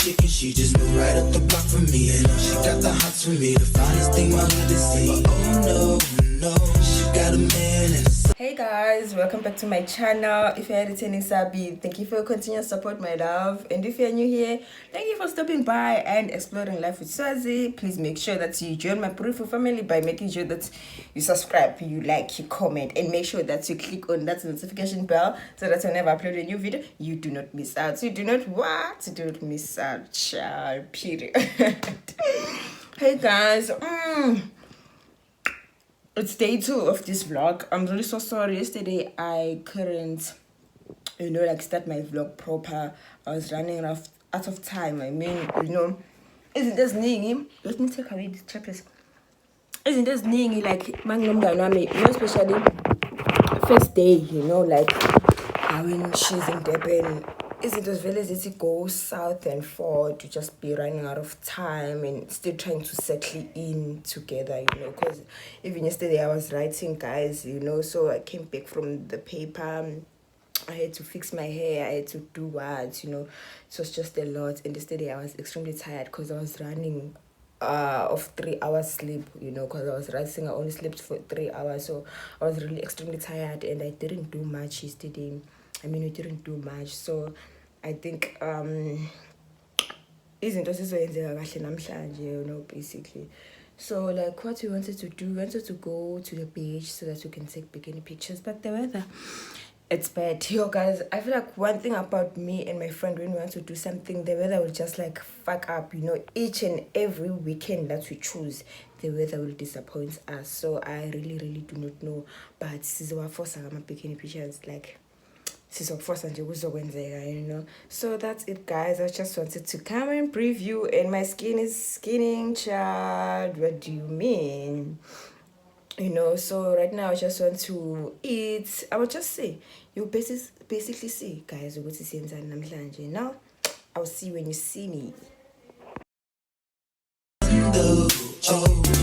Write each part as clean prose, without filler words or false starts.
chicken, she just moved right up the block from me. And she got the hots for me, the finest thing my hood has seen. But oh no, she got a man and a son. Hey guys, welcome back to my channel. If you're returning Sabi, thank you for your continuous support, my love. And if you're new here, thank you for stopping by and exploring life with Swazi. Please make sure that you join my beautiful family by making sure that you subscribe, you like, you comment, and make sure that you click on that notification bell so that whenever I upload a new video, you do not miss out. You do not what? You do not miss out. Child, period. Hey guys, it's day 2 of this vlog. I'm really so sorry. Yesterday I couldn't, start my vlog proper. I was running out of time. I mean, isn't this ningy? Let me take away this chapters. Isn't this ningy like especially first day, like when she's in Durban. Isn't as well as it goes south and forward to just be running out of time and still trying to settle in together, because even yesterday I was writing, guys, so I came back from the paper. I had to fix my hair, I had to do what, it was just a lot. And yesterday I was extremely tired because I was running of 3 hours sleep, because I was writing. I only slept for 3 hours, so I was really extremely tired and I didn't do much yesterday. We didn't do much, so I think izinto sizoyenzeka kahle namhlanje, basically. So like what we wanted to do, we wanted to go to the beach so that we can take bikini pictures, but the weather, it's bad. Yo guys, I feel like one thing about me and my friend, when we want to do something, the weather will just like fuck up, each and every weekend that we choose, the weather will disappoint us. So I really do not know, but sizowafosa ama bikini pictures, like so that's it, guys. I just wanted to come and preview, and my skin is skinning, child. What do you mean? So right now I just want to eat. I will just say, you basically see, guys, what is inside namhlanje. Now I'll see when you see me.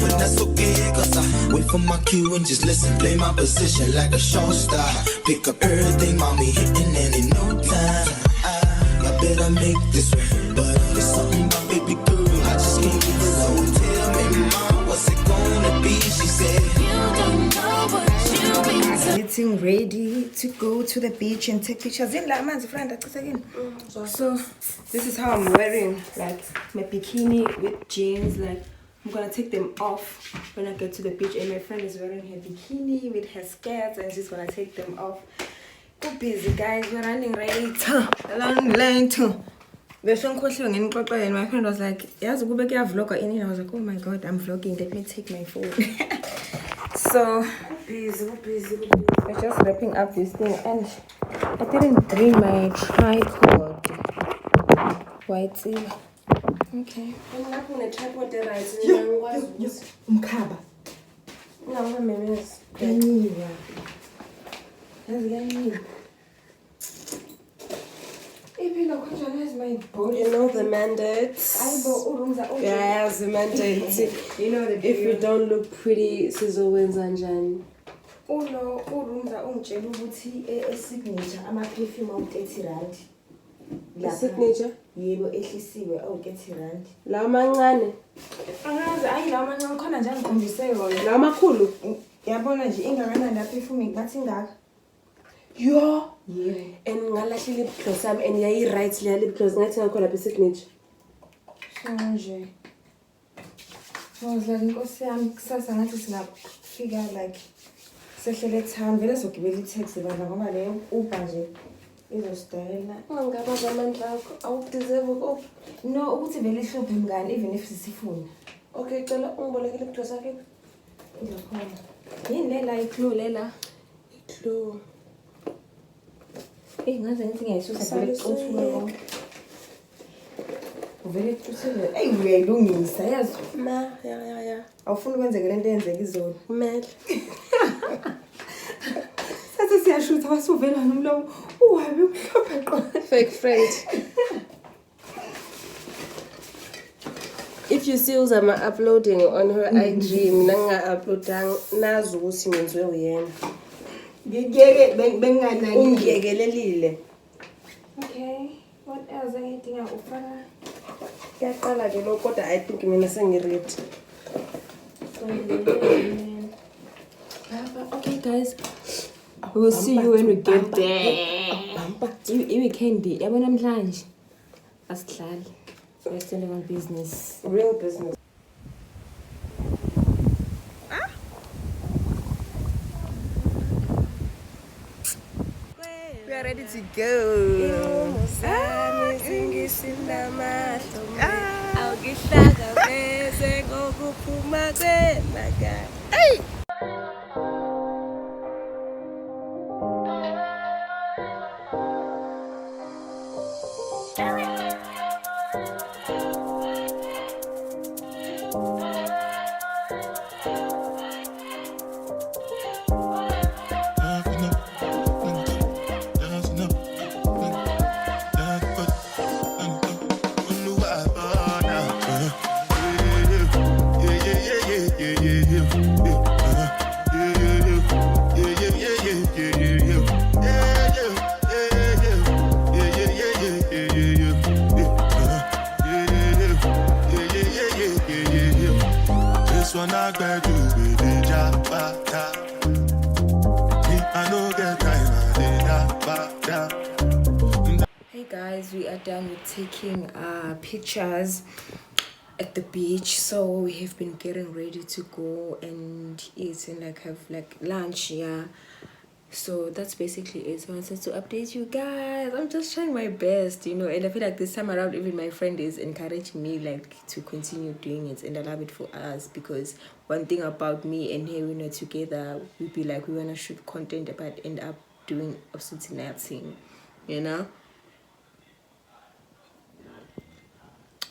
When that's okay, cause I wait for my cue and just listen, play my position like a show star. Pick up everything, mommy, hitting and in no time. I better make this right, but there's something about baby girl, I just can't get alone. Tell me, mom, what's it gonna be? She said, you don't know what you mean. Getting ready to go to the beach and take pictures. So this is how I'm wearing, like my bikini with jeans. Like I'm gonna take them off when I get to the beach, and my friend is wearing her bikini with her skirts and she's gonna take them off. Go busy, guys. We're running late, along late. And my friend was like, "Yes, go back here, vlog." And I was like, "Oh my god, I'm vlogging. Let me take my phone." So busy. We're just wrapping up this thing, and I didn't bring my tripod. White. Okay. I'm not going to tripod the rice. Mkhaba. No, I'm a mess. You know the mandates. Yes, the mandates. If you don't look pretty, sizo wenzanjani. Signature ama-perfume awu-30 Signature? Yebo, ehlisiwe awu-30 La mancane. Angazi, hayi lawa mancane khona nje angikhombise yona. La makhulu. Yabona nje ingakanani la-perfume ngathi ingaka. Yo. Yeah. And ngalahle lip gloss yami and yayi right le lip gloss ngathi ngakho lapha signature. So nje. I was like, Nkosi yami kusasa ngathi singafika like sehlele town vele sogibela i-taxi bana ngoba le Uber nje izostayela. Ungaba zamandla akho awudeserve ukuphi. No, ukuthi vele ihluphe mngani even if sisifuna. Okay, cela ungiboleke lip gloss yakho. Izokhona. Yini lela i-clue lela? I-clue. Ngaze ngithi ngiyayisusa vele kuxothulwa. Uvele kuxothulwa. Ey uyayilungisa yazi. Ma, ya. Awufuni kwenzeke lento eyenzeka izolo. Kumele. Sathi siyashutha wasuvela nomlomo. Uhabe umhlophe qo. Fake friend. If you see Uzama uploading on her IG, mina nginga-uploadang nazi ukuthi ngenziwe uyena. Ngiyeke benganaki. Ungiyekelelile. Okay. What else engidinga ufaka? Kuyaqala ke lo kodwa I think mina sengiready. Okay, guys. We'll see you when we get there. I-weekend yabona namhlanje asihlali. We're standing on business. Real business. We are ready to go. Hey guys, we are done with taking pictures at the beach, so we have been getting ready to go and eat and have lunch. So that's basically it. So I wanted to update you guys. I'm just trying my best, and I feel like this time around even my friend is encouraging me to continue doing it, and I love it for us, because one thing about me and her, we're not together, we be we want to shoot content but end up doing absolutely nothing,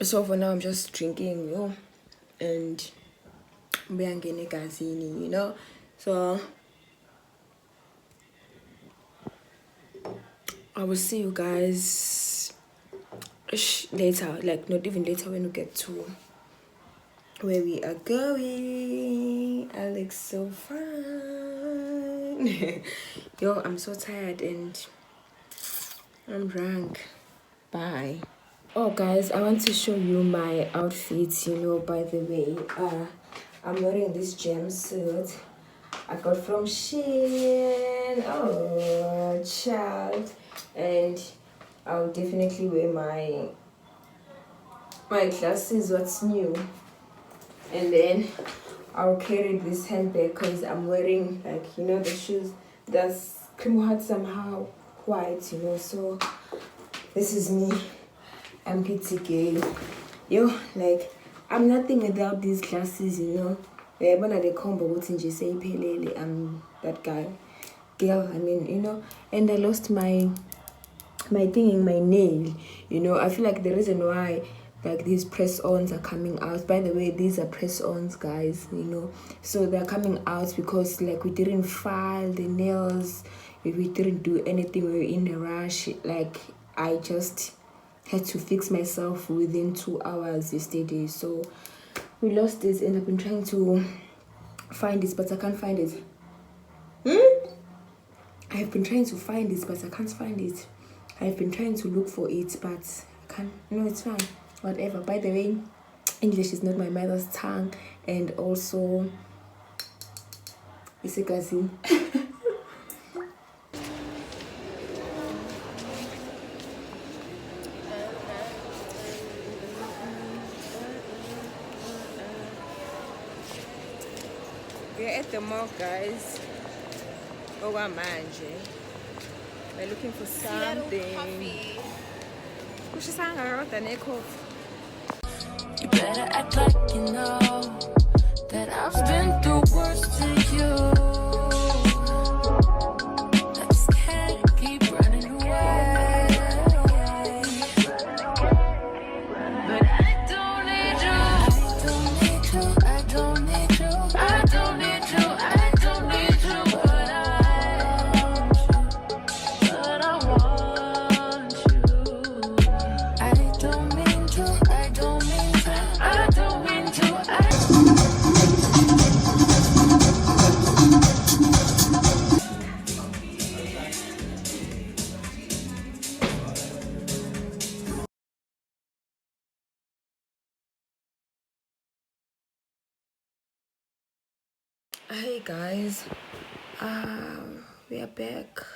So for now I'm just drinking, and being gazini, so I will see you guys later, not even later, when we get to where we are going. Alex, so fun. Yo, I'm so tired and I'm drunk. Bye. Oh guys, I want to show you my outfits, by the way. I'm wearing this jumpsuit I got from Shein. Oh, child. And I'll definitely wear my glasses, what's new. And then I'll carry this handbag because I'm wearing the shoes that's cream white, somehow white, so this is me. I'm pretty gay. I'm nothing without these glasses, when they combo I'm that girl, and I lost my thing in my nail, I feel like the reason why these press-ons are coming out, by the way, these are press-ons, guys, so they're coming out because we didn't file the nails, we didn't do anything, we were in a rush. I just had to fix myself within 2 hours yesterday, so we lost this, and I've been trying to find this but I can't find it. I've been trying to find this but I can't find it. I've been trying to look for it but I can't. No, it's fine, whatever. By the way, English is not my mother's tongue, and also it's a cousin. We're at the mall, guys. Manje. We're looking for something. You better act like you know that I've been through worse to you. I just can't keep running away. But I don't need you. I don't need you. I don't need you. I don't need you. But I want you. I don't mean to. I don't mean to. I don't mean to. Hey guys, we are back.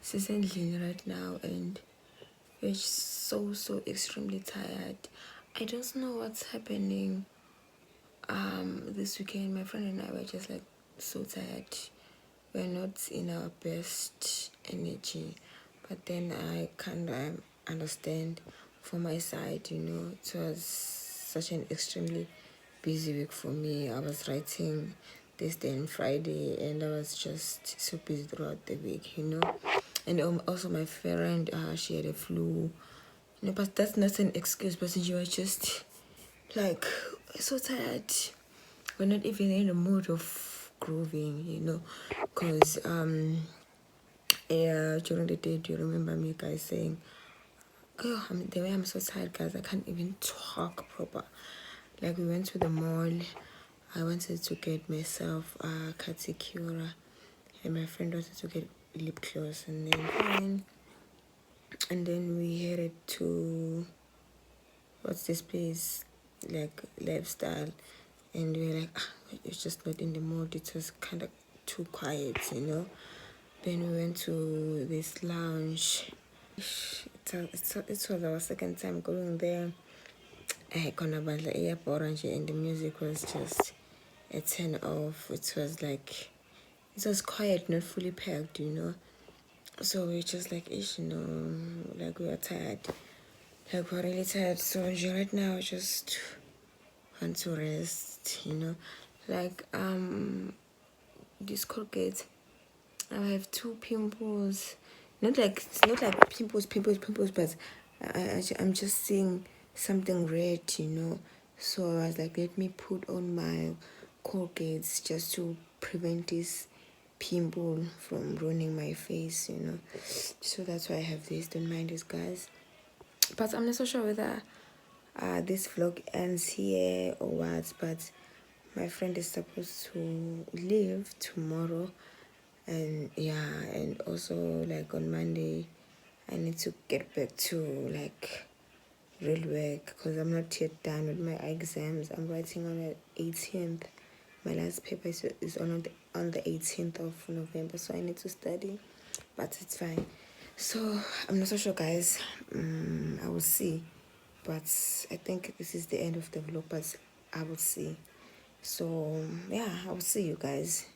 Sisendlini right now, and we're so extremely tired. I don't know what's happening. This weekend, my friend and I were just like so tired. We're not in our best energy, but then I kind of understand for my side. It was such an extremely busy week for me. I was writing this day and Friday, and I was just so busy throughout the week. And also my friend, she had a flu. But that's not an excuse. But she was just like so tired. We're not even in the mood of grooving, because during the day, do you remember me guys saying, oh, the way I'm so tired, guys, I can't even talk proper. Like, we went to the mall. I wanted to get myself Katikura, and my friend wanted to get lip gloss, and then we headed to, what's this place, like Lifestyle, and we were like, it's just not in the mood. It was kind of too quiet. Then we went to this lounge. It was our second time going there. I gonna buy the airport and the music was just a 10 off. It was quiet, not fully packed. So we just like ish, like we were tired. Like we're really tired. So right now I just want to rest, Like this Colgate, I have 2 pimples. It's not like pimples, but I'm just seeing something red, So I was like, let me put on my Colgates just to prevent this pimple from ruining my face, So that's why I have this. Don't mind this, guys. But I'm not so sure whether this vlog ends here or what, but my friend is supposed to leave tomorrow, and and also like on Monday I need to get back to like real work, because I'm not yet done with my exams. I'm writing on the 18th. My last paper is on the 18th of November, so I need to study, but it's fine. So I'm not so sure, guys. I will see, but I think this is the end of the vlog, but I will see. So yeah, I will see you guys.